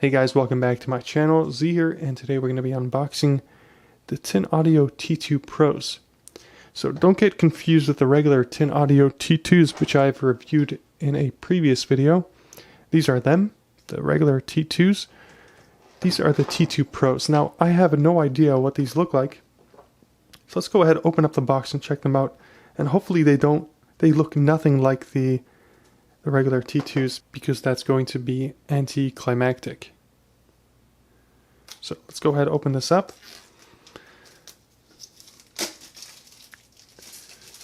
Hey guys, welcome back to my channel. Z here, and today we're going to be unboxing the Tin Audio T2 Pros. So don't get confused with the regular Tin Audio T2s, which I've reviewed in a previous video. These are them, the regular T2s. These are the T2 Pros. Now, I have no idea what these look like. So let's go ahead, open up the box and check them out. And hopefully they look nothing like the regular T2s, because that's going to be anticlimactic. So let's go ahead and open this up.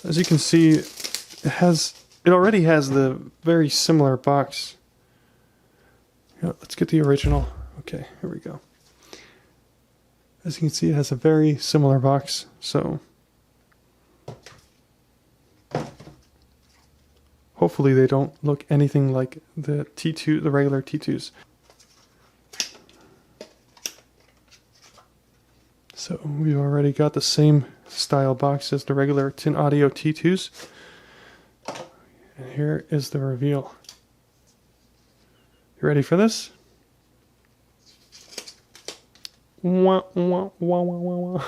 As you can see, it already has the very similar box. Yeah, let's get the original. Okay, here we go. As you can see, it has a very similar box. So hopefully they don't look anything like the T2, the regular T2s. So we've already got the same style box as the regular Tin Audio T2s. And here is the reveal. You ready for this? Wah, wah, wah, wah, wah, wah.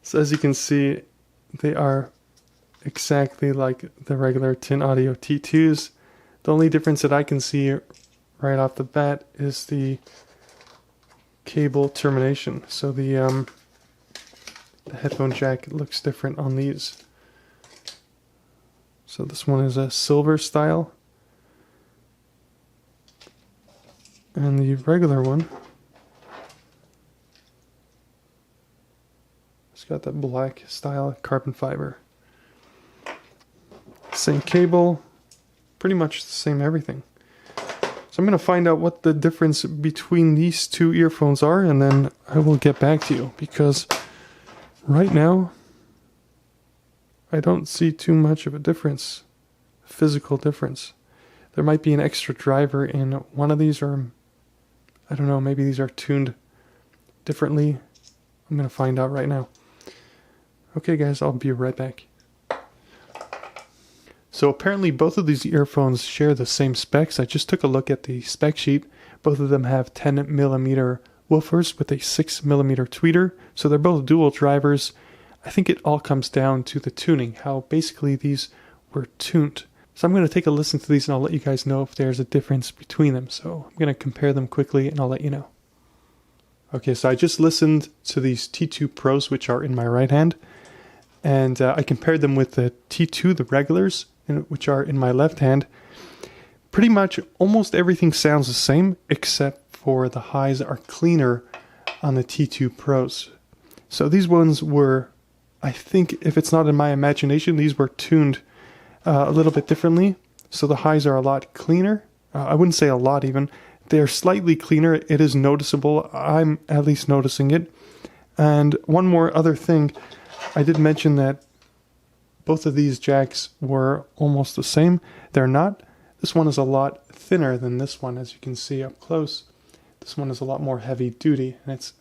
So as you can see, they are exactly like the regular Tin Audio T2s. The only difference that I can see right off the bat is the cable termination. So the headphone jack looks different on these. So this one is a silver style, and the regular one, it's got that black style carbon fiber. Same cable, pretty much the same everything. So I'm going to find out what the difference between these two earphones are, and then I will get back to you, because right now I don't see too much of a difference, physical difference. There might be an extra driver in one of these, or I don't know, maybe these are tuned differently. I'm going to find out right now. Okay guys, I'll be right back. So apparently both of these earphones share the same specs. I just took a look at the spec sheet. Both of them have 10mm woofers with a 6mm tweeter. So they're both dual drivers. I think it all comes down to the tuning, how basically these were tuned. So I'm going to take a listen to these and I'll let you guys know if there's a difference between them. So I'm going to compare them quickly and I'll let you know. Okay, so I just listened to these T2 Pros, which are in my right hand. And I compared them with the T2, the regulars, which are in my left hand. Pretty much almost everything sounds the same, except for the highs are cleaner on the T2 Pros. So these ones were, I think, if it's not in my imagination, these were tuned a little bit differently. So the highs are a lot cleaner. I wouldn't say a lot even. They're slightly cleaner. It is noticeable. I'm at least noticing it. And one more other thing. I did mention that both of these jacks were almost the same. They're not. This one is a lot thinner than this one, as you can see up close. This one is a lot more heavy duty, and it's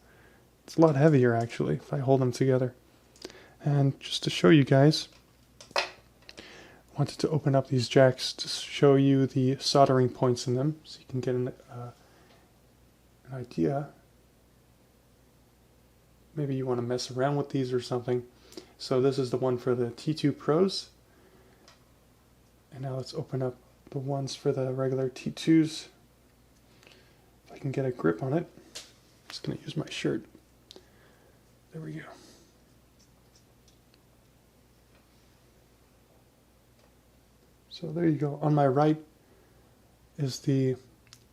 a lot heavier actually if I hold them together. And just to show you guys, I wanted to open up these jacks to show you the soldering points in them, so you can get an idea. Maybe you want to mess around with these or something. So this is the one for the T2 Pros. And now let's open up the ones for the regular T2s. If I can get a grip on it. I'm just going to use my shirt. There we go. So there you go. On my right is the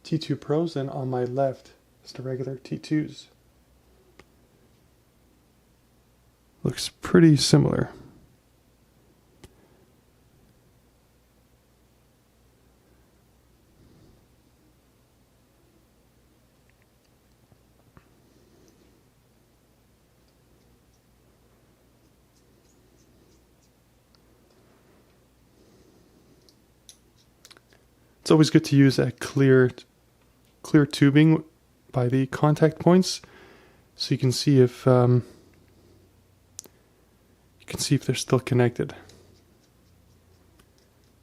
T2 Pros, and on my left is the regular T2s. Looks pretty similar. It's always good to use a clear tubing by the contact points, so you can see if they're still connected.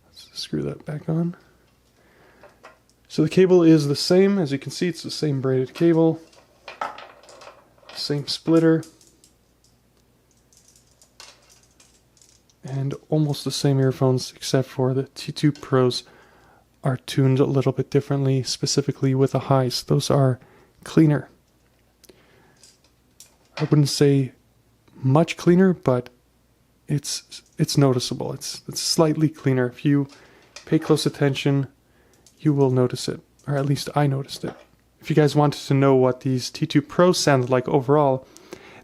Let's screw that back on. So the cable is the same. As you can see, it's the same braided cable, same splitter, and almost the same earphones, except for the T2 Pros are tuned a little bit differently, specifically with the highs. Those are cleaner. I wouldn't say much cleaner, but it's noticeable. It's slightly cleaner. If you pay close attention, you will notice it, or at least I noticed it. If you guys wanted to know what these T2 Pros sound like overall,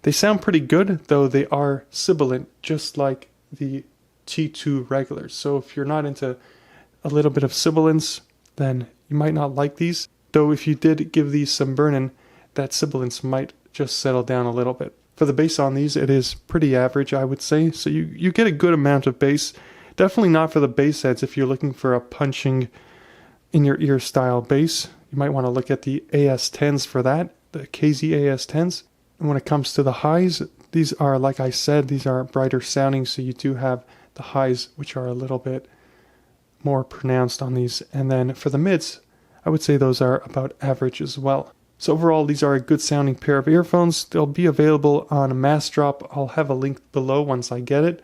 they sound pretty good, though they are sibilant, just like the T2 regulars. So if you're not into a little bit of sibilance, then you might not like these. Though if you did give these some burn-in, that sibilance might just settle down a little bit. For the bass on these, it is pretty average, I would say. So you get a good amount of bass. Definitely not for the bass heads. If you're looking for a punching in your ear style bass, you might want to look at the AS10s for that, the KZ AS10s. And when it comes to the highs, these are, like I said, these are brighter sounding, so you do have the highs, which are a little bit more pronounced on these. And then for the mids, I would say those are about average as well. So overall, these are a good sounding pair of earphones. They'll be available on a mass drop. I'll have a link below once I get it.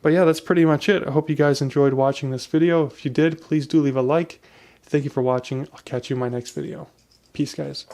But yeah, that's pretty much it. I hope you guys enjoyed watching this video. If you did, please do leave a like. Thank you for watching. I'll catch you in my next video. Peace, guys.